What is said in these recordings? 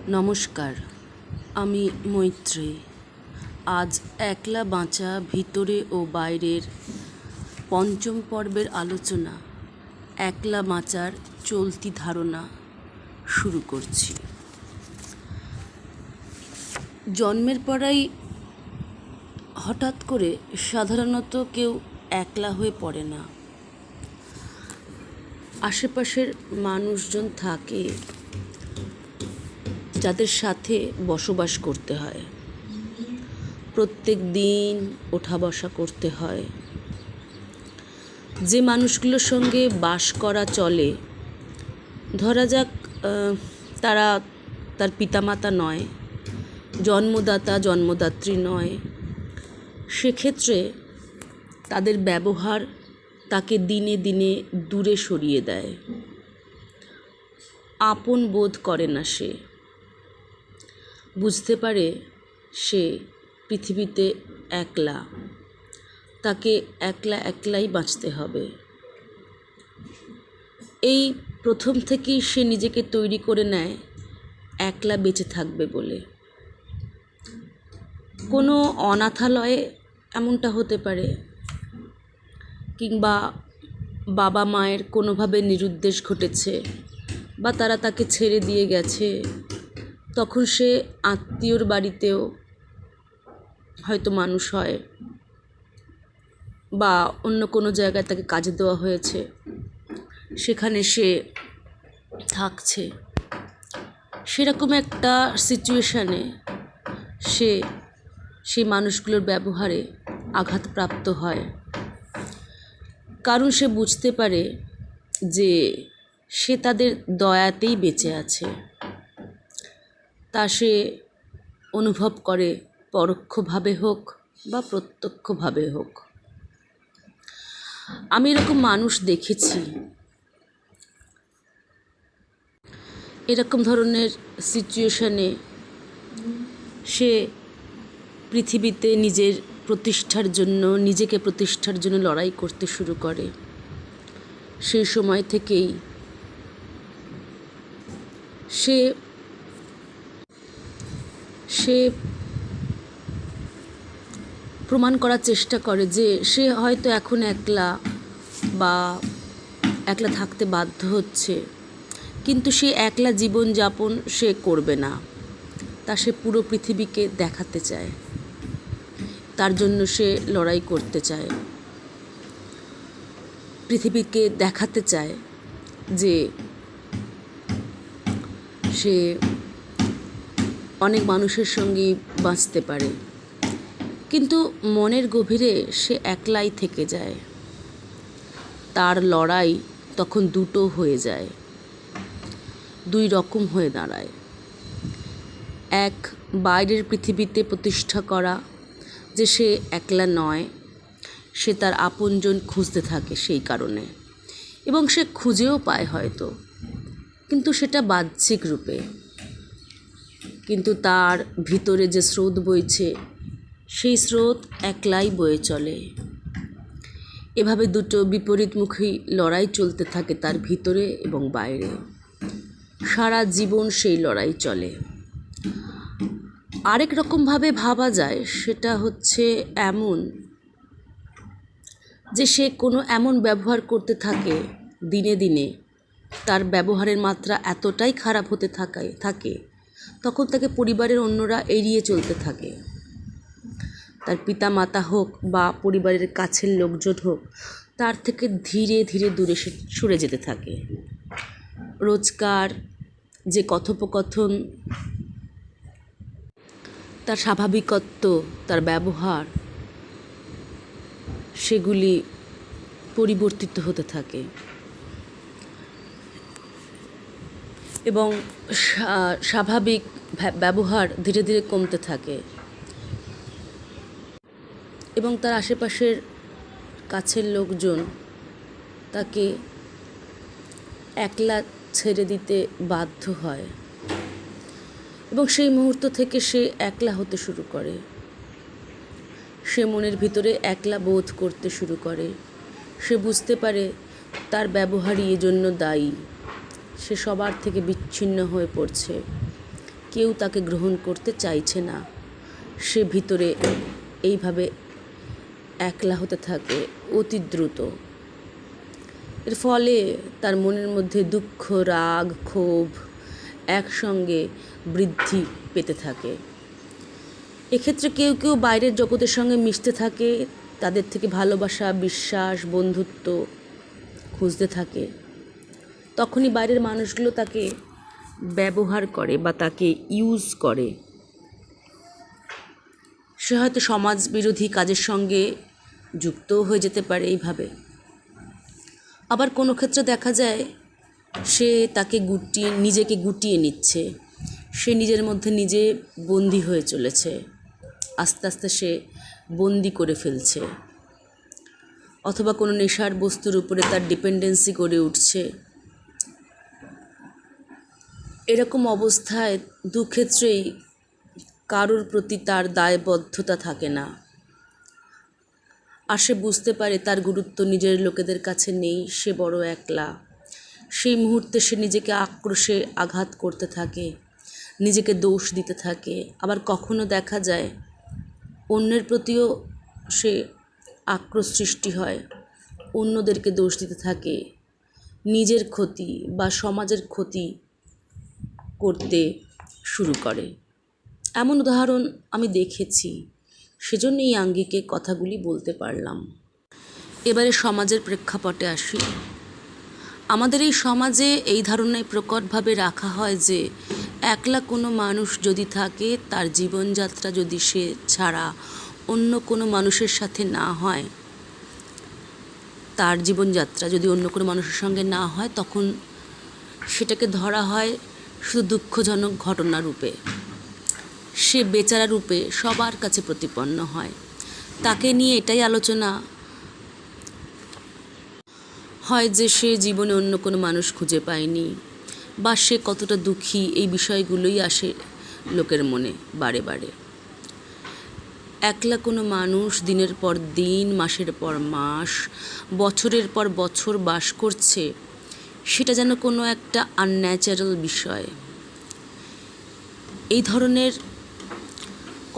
নমস্কার, আমি মৈত্রেয়ী। আজ একলা বাঁচা ভিতরে ও বাইরের পঞ্চম পর্বের আলোচনা, একলা বাঁচার চলতি ধারণা শুরু করছি। জন্মের পরেই হঠাৎ করে সাধারণত কেউ একলা হয়ে পড়ে না। আশেপাশের মানুষজন থাকে যাদের সাথে বসবাস করতে হয়, প্রত্যেক দিন ওঠা বসা করতে হয়। যে মানুষগুলোর সঙ্গে বাস করা চলে, ধরা যাক তারা তার পিতামাতা নয়, জন্মদাতা জন্মদাত্রী নয়, সেক্ষেত্রে তাদের ব্যবহার তাকে দিনে দিনে দূরে সরিয়ে দেয়। আপন বোধ করে না সে, বুঝতে পারে সে পৃথিবীতে একলা, তাকে একলাই বাঁচতে হবে। এই প্রথম থেকেই সে নিজেকে তৈরি করে নেয় একলা বেঁচে থাকবে বলে। কোনো অনাথালয়ে এমনটা হতে পারে, কিংবা বাবা মায়ের কোনোভাবে নিরুদ্দেশ ঘটেছে, বা তারা তাকে ছেড়ে দিয়ে গেছে, তখন সে আত্মীয়র বাড়িতেও হয়তো মানুষ হয়, বা অন্য কোনো জায়গায় তাকে কাজে দেওয়া হয়েছে, সেখানে সে থাকছে। সেরকম একটা সিচুয়েশানে সে সেই মানুষগুলোর ব্যবহারে আঘাতপ্রাপ্ত হয়, কারণ সে বুঝতে পারে যে সে তাদের দয়াতেই বেঁচে আছে। তা সে অনুভব করে, পরোক্ষভাবে হোক বা প্রত্যক্ষভাবে হোক। আমি এরকম মানুষ দেখেছি। এরকম ধরনের সিচুয়েশানে সে পৃথিবীতে নিজেকে প্রতিষ্ঠার জন্য লড়াই করতে শুরু করে। সেই সময় থেকেই সে প্রমাণ করার চেষ্টা করে যে সে হয়তো এখন একলা বা একলা থাকতে বাধ্য হচ্ছে, কিন্তু সে একলা জীবনযাপন সে করবে না। তা সে পুরো পৃথিবীকে দেখাতে চায়, তার জন্য সে লড়াই করতে চায়। পৃথিবীকে দেখাতে চায় যে সে অনেক মানুষের সঙ্গেই বাঁচতে পারে, কিন্তু মনের গভীরে সে একলাই থেকে যায়। তার লড়াই তখন দুটো হয়ে যায়, দুই রকম হয়ে দাঁড়ায়। এক, বাইরের পৃথিবীতে প্রতিষ্ঠা করা যে সে একলা নয়, সে তার আপনজন খুঁজতে থাকে সেই কারণে, এবং সে খুঁজেও পায় হয়তো, কিন্তু সেটা বাহ্যিক রূপে। কিন্তু তার ভিতরে যে স্রোত বইছে, সেই স্রোত একলাই বয়ে চলে। এভাবে দুটো বিপরীতমুখী লড়াই চলতে থাকে তার ভিতরে এবং বাইরে। সারা জীবন সেই লড়াই চলে। আরেক রকমভাবে ভাবা যায়, সেটা হচ্ছে এমন যে সে কোনো এমন ব্যবহার করতে থাকে দিনে দিনে, তার ব্যবহারের মাত্রা এতটাই খারাপ হতে থাকে তখন তাকে পরিবারের অন্যরা এড়িয়ে চলতে থাকে। তার পিতা মাতা হোক বা পরিবারের কাছের লোকজন হোক, তার থেকে ধীরে ধীরে দূরে সরে যেতে থাকে। রোজকার যে কথোপকথন, তার স্বাভাবিকত্ব, তার ব্যবহার, সেগুলি পরিবর্তিত হতে থাকে এবং স্বাভাবিক ব্যবহার ধীরে ধীরে কমতে থাকে, এবং তার আশেপাশের কাছের লোকজন তাকে একলা ছেড়ে দিতে বাধ্য হয়, এবং সেই মুহূর্ত থেকে সে একলা হতে শুরু করে। সে মনের ভিতরে একলা বোধ করতে শুরু করে। সে বুঝতে পারে তার ব্যবহারই এজন্য দায়ী। সে সবার থেকে বিচ্ছিন্ন হয়ে পড়ছে, কেউ তাকে গ্রহণ করতে চাইছে না। সে ভিতরে এইভাবে একলা হতে থাকে অতি দ্রুত। এর ফলে তার মনের মধ্যে দুঃখ, রাগ, ক্ষোভ একসঙ্গে বৃদ্ধি পেতে থাকে। এক্ষেত্রে কেউ কেউ বাইরের জগতের সঙ্গে মিশতে থাকে, তাদের থেকে ভালোবাসা, বিশ্বাস, বন্ধুত্ব খুঁজতে থাকে। তখনই বাইরের মানুষগুলো তাকে ব্যবহার করে বা তাকে ইউজ করে। সে হয়তো সমাজ বিরোধী কাজের সঙ্গে যুক্তও হয়ে যেতে পারে এইভাবে। আবার কোনো ক্ষেত্রে দেখা যায় সে তাকে নিজেকে গুটিয়ে নিচ্ছে, সে নিজের মধ্যে নিজে বন্দি হয়ে চলেছে, আস্তে আস্তে সে বন্দি করে ফেলছে, অথবা কোনো নেশার বস্তুর উপরে তার ডিপেন্ডেন্সি গড়ে উঠছে। এরকম অবস্থায় দুক্ষেত্রেই কারোর প্রতি তার দায়বদ্ধতা থাকে না, আর সে বুঝতে পারে তার গুরুত্ব নিজের লোকেদের কাছে নেই, সে বড় একলা। সেই মুহূর্তে সে নিজেকে আক্রোশে আঘাত করতে থাকে, নিজেকে দোষ দিতে থাকে। আবার কখনো দেখা যায় অন্যের প্রতিও সে আক্রোশ সৃষ্টি হয়, অন্যদেরকে দোষ দিতে থাকে, নিজের ক্ষতি বা সমাজের ক্ষতি করতে শুরু করে। এমন উদাহরণ আমি দেখেছি, সেজন্য এই আঙ্গিকে কথাগুলি বলতে পারলাম। এবারে সমাজের প্রেক্ষাপটে আসি। আমাদের এই সমাজে এই ধারণায় প্রকটভাবে রাখা হয় যে একলা কোনো মানুষ যদি থাকে, তার জীবনযাত্রা যদি সে ছাড়া অন্য কোনো মানুষের সাথে না হয়, তার জীবনযাত্রা যদি অন্য কোনো মানুষের সঙ্গে না হয়, তখন সেটাকে ধরা হয় শুধু দুঃখজনক ঘটনা রূপে। সে বেচারা রূপে সবার কাছে প্রতিপন্ন হয়। তাকে নিয়ে এটাই আলোচনা হয় যে সে জীবনে অন্য কোনো মানুষ খুঁজে পায়নি, বা সে কতটা দুঃখী, এই বিষয়গুলোই আসে লোকের মনে বারে বারে। একলা কোনো মানুষ দিনের পর দিন, মাসের পর মাস, বছরের পর বছর বাস করছে, সেটা যেন কোনো একটা আনন্যাচারাল বিষয়। এই ধরনের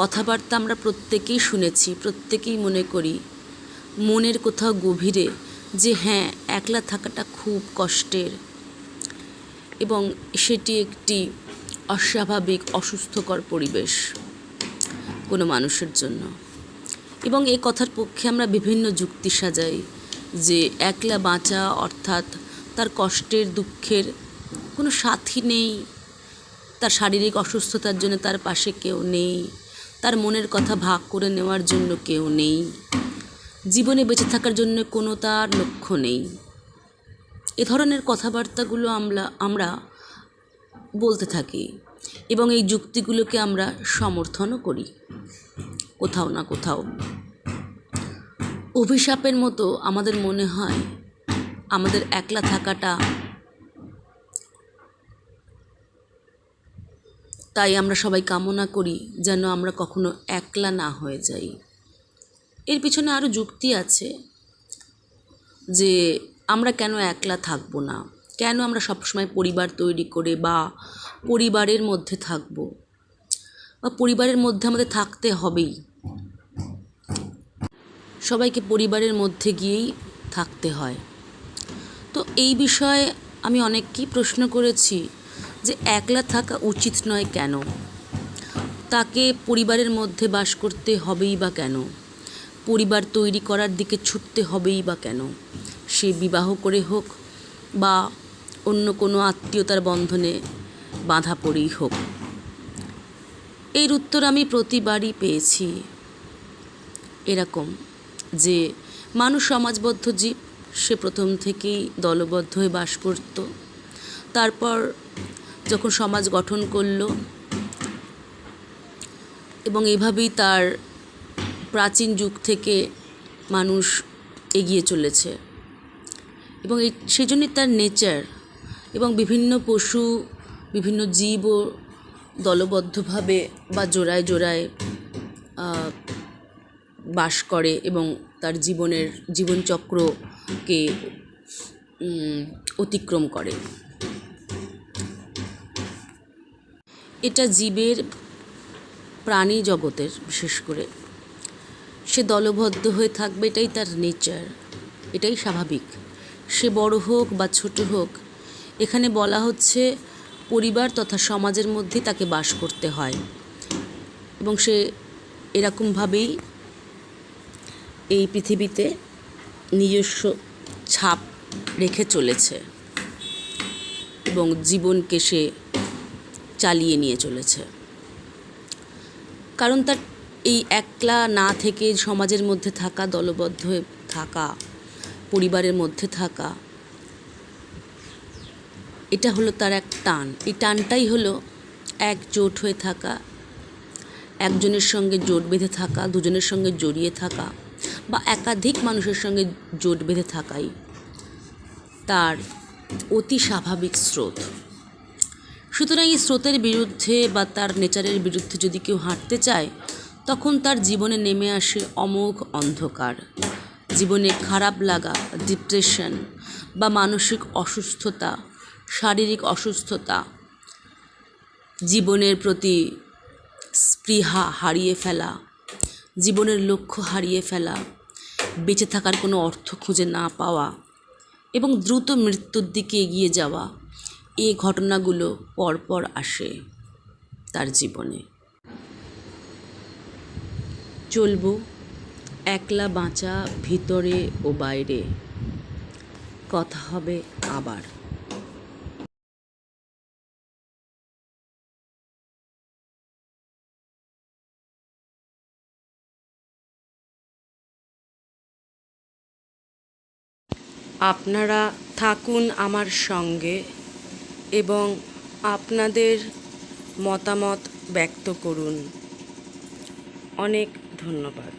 কথাবার্তা আমরা প্রত্যেকেই শুনেছি, প্রত্যেকেই মনে করি মনের কোথাও গভীরে যে হ্যাঁ, একলা থাকাটা খুব কষ্টের এবং সেটি একটি অস্বাভাবিক, অসুস্থকর পরিবেশ কোনো মানুষের জন্য। এবং এই কথার পক্ষে আমরা বিভিন্ন যুক্তি সাজাই যে একলা বাঁচা অর্থাৎ তার কষ্টের, দুঃখের কোনো সাথী নেই, তার শারীরিক অসুস্থতার জন্য তার পাশে কেউ নেই, তার মনের কথা ভাগ করে নেওয়ার জন্য কেউ নেই, জীবনে বেঁচে থাকার জন্য কোনো তার লক্ষ্য নেই। এ ধরনের কথাবার্তাগুলো আমরা বলতে থাকি এবং এই যুক্তিগুলোকে আমরা সমর্থনও করি কোথাও না কোথাও। অভিশাপের মতো আমাদের মনে হয় আমাদের একলা থাকাটা, তাই আমরা সবাই কামনা করি যেন আমরা কখনো একলা না হয়ে যাই। এর পিছনে আরও যুক্তি আছে যে আমরা কেন একলা থাকবো না, কেন আমরা সবসময় পরিবার তৈরি করে বা পরিবারের মধ্যে থাকবো, বা পরিবারের মধ্যে আমাদের থাকতে হবেই, সবাইকে পরিবারের মধ্যে গিয়েই থাকতে হয়। তো এই বিষয়ে আমি অনেককেই প্রশ্ন করেছি যে একলা থাকা উচিত নয় কেন, তাকে পরিবারের মধ্যে বাস করতে হবেই বা কেন, পরিবার তৈরি করার দিকে ছুটতে হবেই বা কেন, সে বিবাহ করে হোক বা অন্য কোনো আত্মীয়তার বন্ধনে বাঁধা পড়েই হোক। এর উত্তর আমি প্রতিবারই পেয়েছি এরকম যে মানুষ সমাজবদ্ধ জীব, সে প্রথম থেকেই দলবদ্ধ হয়ে বাস করত। তারপর যখন সমাজ গঠন করলো এবং এভাবেই তার প্রাচীন যুগ থেকে মানুষ এগিয়ে চলেছে এবং সেই জন্যই তার নেচার এবং বিভিন্ন পশু, বিভিন্ন জীবও দলবদ্ধভাবে বা জোড়ায় জোড়ায় বাস করে এবং তার জীবনচক্রকে অতিক্রম করে। এটা জীবের, প্রাণী জগতের বিশেষ করে, সে দলবদ্ধ হয়ে থাকবে, এটাই তার নেচার, এটাই স্বাভাবিক। সে বড় হোক বা ছোট হোক, এখানে বলা হচ্ছে পরিবার তথা সমাজের মধ্যে তাকে বাস করতে হয়, এবং সে এরকমভাবেই এই পৃথিবীতে নিজস্ব ছাপ রেখে চলেছে এবং জীবনকে সে চালিয়ে নিয়ে চলেছে। কারণ তার এই একলা না থেকে সমাজের মধ্যে থাকা, দলবদ্ধ হয়ে থাকা, পরিবারের মধ্যে থাকা, এটা হলো তার এক টান। এই টানটাই হলো একজোট হয়ে থাকা, একজনের সঙ্গে জোট বেঁধে থাকা, দুজনের সঙ্গে জড়িয়ে থাকা বা একাধিক মানুষের সঙ্গে জোট বেঁধে থাকাই তার অতি স্বাভাবিক স্রোত। সুতরাং এই স্রোতের বিরুদ্ধে বা তার নেচারের বিরুদ্ধে যদি কেউ হাঁটতে চায়, তখন তার জীবনে নেমে আসে অমোঘ অন্ধকার। জীবনে খারাপ লাগা, ডিপ্রেশন বা মানসিক অসুস্থতা, শারীরিক অসুস্থতা, জীবনের প্রতি স্পৃহা হারিয়ে ফেলা, জীবনের লক্ষ্য হারিয়ে ফেলা, বেঁচে থাকার কোনো অর্থ খুঁজে না পাওয়া এবং দ্রুত মৃত্যুর দিকে এগিয়ে যাওয়া, এই ঘটনাগুলো পরপর আসে তার জীবনে। চলব একলা বাঁচা ভিতরে ও বাইরে। কথা হবে আবার। আপনারা থাকুন আমার সঙ্গে এবং আপনাদের মতামত ব্যক্ত করুন। অনেক ধন্যবাদ।